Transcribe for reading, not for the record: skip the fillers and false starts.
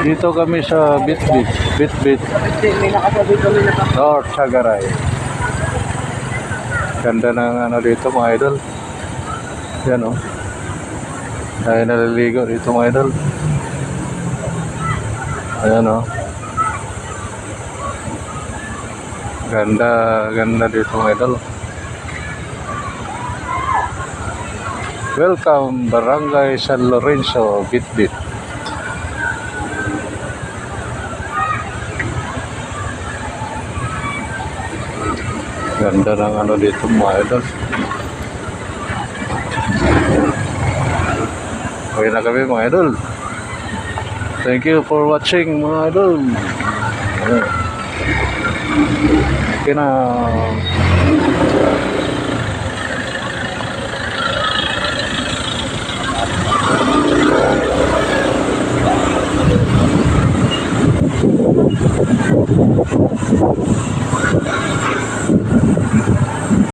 Dito kami sa Bitbit North Sagaray. Ganda ng ano dito mga idol. Yan o. Tayo naliligo dito mga idol. Ayan o. Ganda dito mga idol. Welcome Barangay San Lorenzo, Bitbit. Ganda ng ano dito mga idol. Okay na kami mga idol. Thank you for watching mga idol. Okay na.